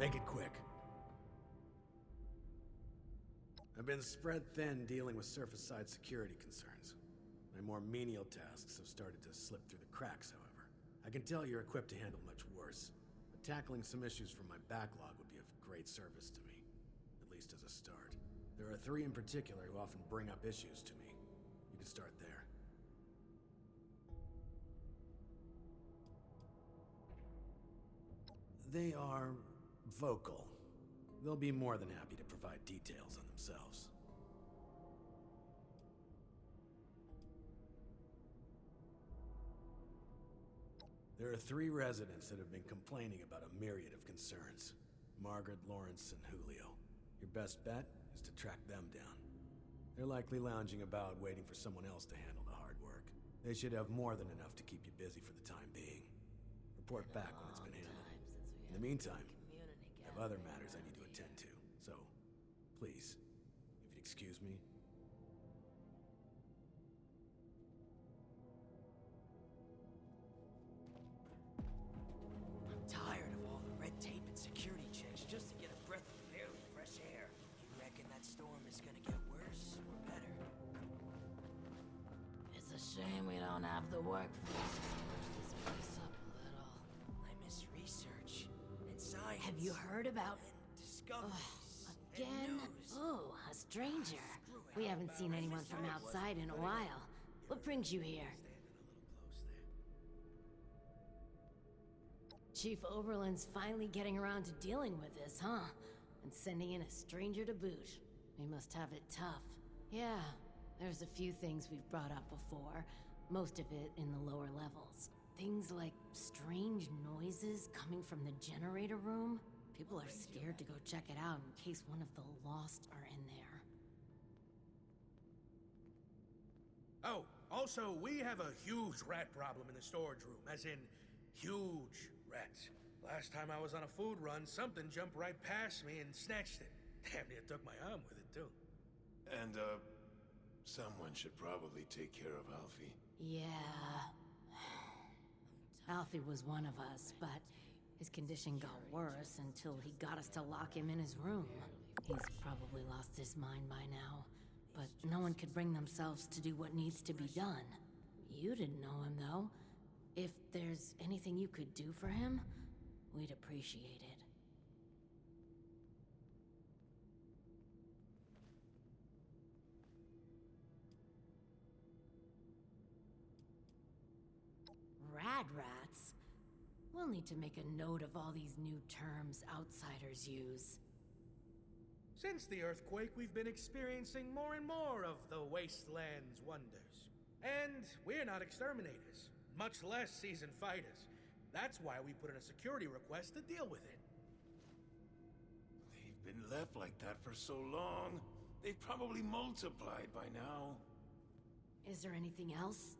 Make it quick. I've been spread thin dealing with surface-side security concerns. My more menial tasks have started to slip through the cracks, however. I can tell you're equipped to handle much worse, but tackling some issues from my backlog would be of great service to me, at least as a start. There are 3 in particular who often bring up issues to me. You can start there. They are vocal. They'll be more than happy to provide details on themselves. There are 3 residents that have been complaining about a myriad of concerns. Margaret, Lawrence, and Julio. Your best bet is to track them down. They're likely lounging about waiting for someone else to handle the hard work. They should have more than enough to keep you busy for the time being. Report back when it's been handled. In the meantime, I have other matters I need to attend to, so please, if you'd excuse me. I'm tired of all the red tape and security checks just to get a breath of barely fresh air. You reckon that storm is gonna get worse or better? It's a shame we don't have the workforce to spruce this place up a little. I miss research and science. Have you heard about... and discoveries? Again? And news. Oh, a stranger. We haven't seen anyone from outside in a while. What brings you here? Chief Oberlin's finally getting around to dealing with this, huh? And sending in a stranger to boot. We must have it tough. Yeah, there's a few things we've brought up before. Most of it in the lower levels. Things like strange noises coming from the generator room. People are scared to go check it out in case one of the Lost are in there. Oh, also, we have a huge rat problem in the storage room, as in huge rats. Last time I was on a food run, something jumped right past me and snatched it. Damn near took my arm with it, too. And, someone should probably take care of Alfie. Yeah. Alfie was one of us, but his condition got worse until he got us to lock him in his room. He's probably lost his mind by now, but no one could bring themselves to do what needs to be done. You didn't know him, though. If there's anything you could do for him, we'd appreciate it. Rad rats? We'll need to make a note of all these new terms outsiders use. Since the earthquake, we've been experiencing more and more of the wasteland's wonders. And we're not exterminators, much less seasoned fighters. That's why we put in a security request to deal with it. They've been left like that for so long. They've probably multiplied by now. Is there anything else?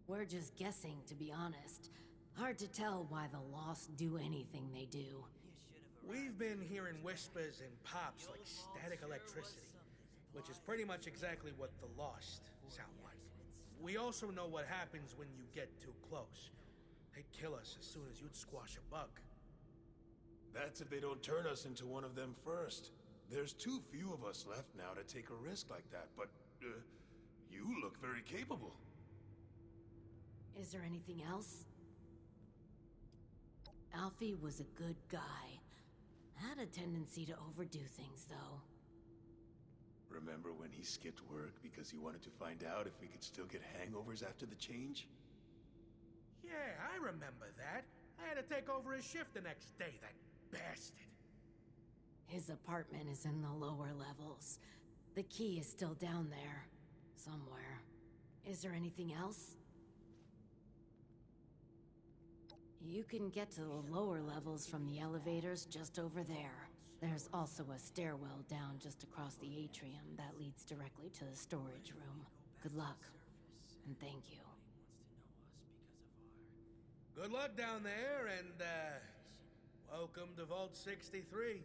We're just guessing, to be honest. Hard to tell why the Lost do anything they do. We've been hearing whispers and pops like static electricity, which is pretty much exactly what the Lost sound like. We also know what happens when you get too close. They'd kill us as soon as you'd squash a bug. That's if they don't turn us into one of them first. There's too few of us left now to take a risk like that, but, you look very capable. Is there anything else? Alfie was a good guy. Had a tendency to overdo things, though. Remember when he skipped work because he wanted to find out if we could still get hangovers after the change? Yeah, I remember that. I had to take over his shift the next day, that bastard. His apartment is in the lower levels. The key is still down there. Somewhere. Is there anything else? You can get to the lower levels from the elevators just over there. There's also a stairwell down just across the atrium that leads directly to the storage room. Good luck, and thank you. Good luck down there, and, welcome to Vault 63.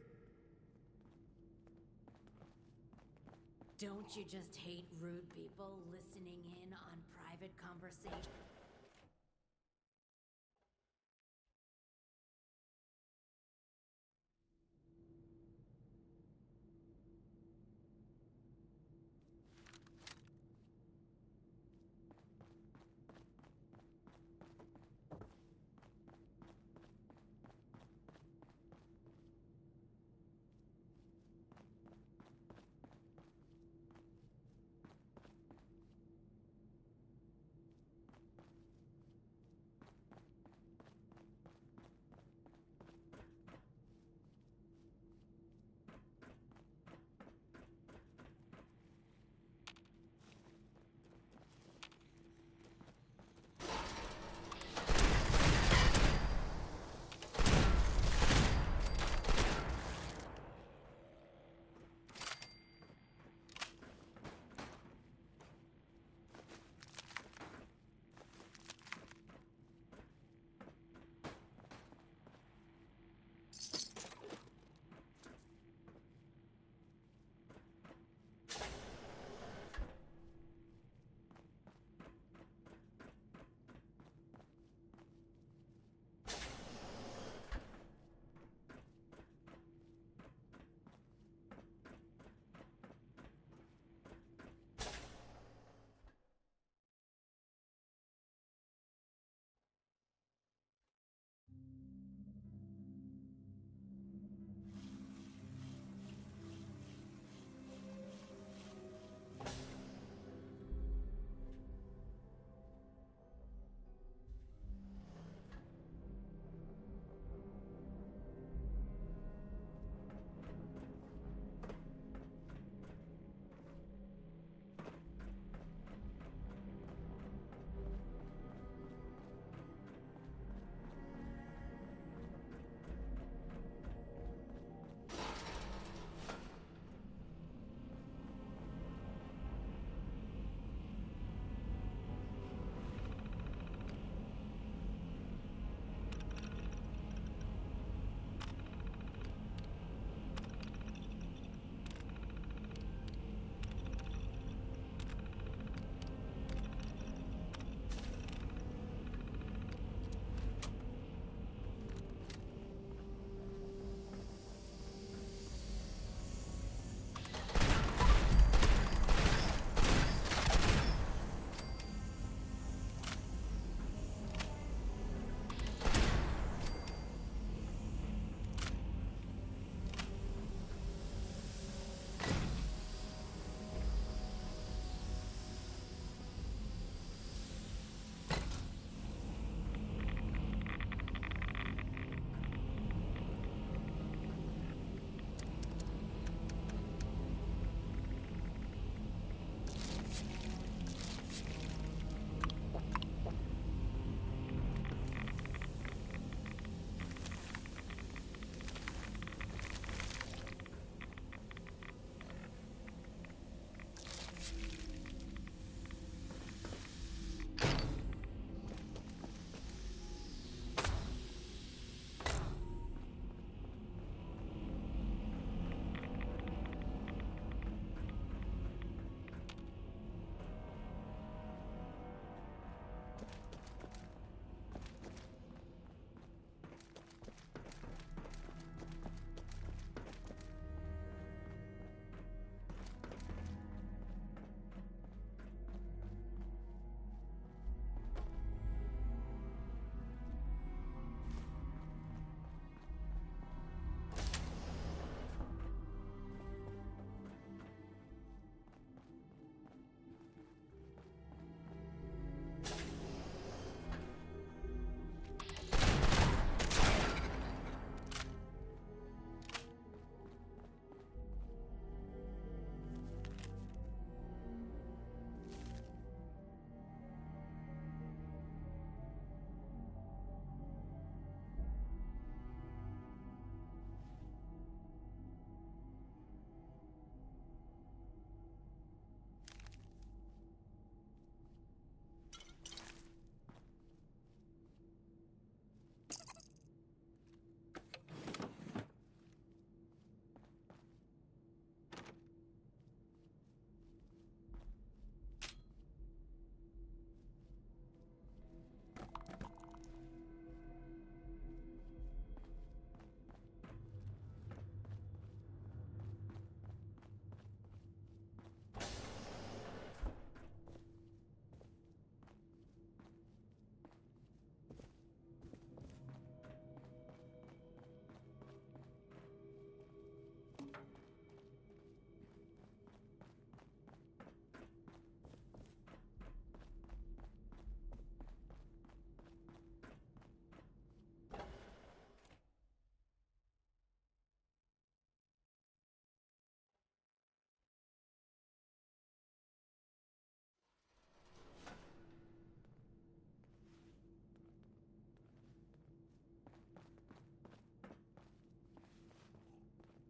Don't you just hate rude people listening in on private conversation?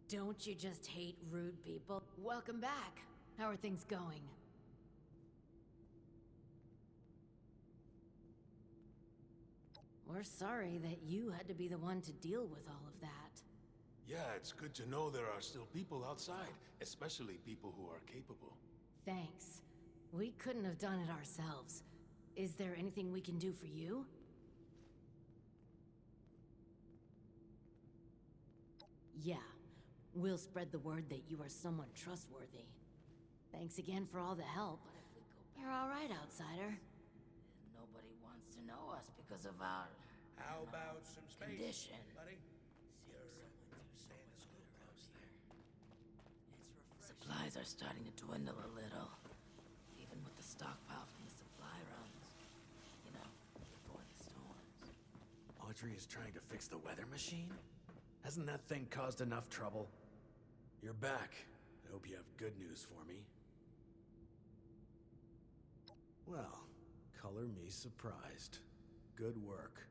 Don't you just hate rude people? Welcome back. How are things going? We're sorry that you had to be the one to deal with all of that. Yeah, it's good to know there are still people outside, especially people who are capable. Thanks. We couldn't have done it ourselves. Is there anything we can do for you? Yeah. We'll spread the word that you are someone trustworthy. Thanks again for all the help. What if we go back? You're all right, outsider. Nobody wants to know us because of our How about some space, condition. buddy? Supplies are starting to dwindle a little. Even with the stockpile from the supply runs. You know, before the storms. Audrey is trying to fix the weather machine? Hasn't that thing caused enough trouble? You're back. I hope you have good news for me. Well, color me surprised. Good work.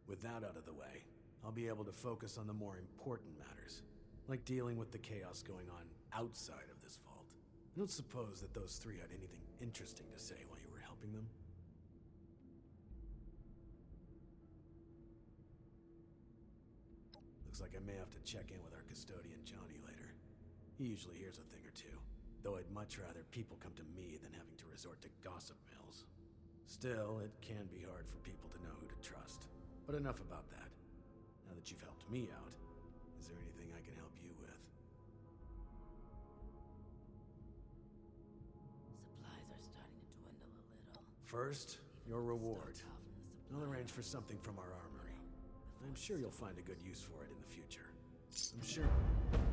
With that out of the way, I'll be able to focus on the more important matters, like dealing with the chaos going on outside of this vault. I don't suppose that those three had anything interesting to say while you were helping them? Looks like I may have to check in with our custodian Johnny later. He usually hears a thing or two, though I'd much rather people come to me than having to resort to gossip mills. Still, it can be hard for people to know who to trust. But enough about that. Now that you've helped me out, is there anything I can help you with? Supplies are starting to dwindle a little. First, your reward. I'll arrange for something from our armory. I'm sure you'll find a good use for it in the future. I'm sure...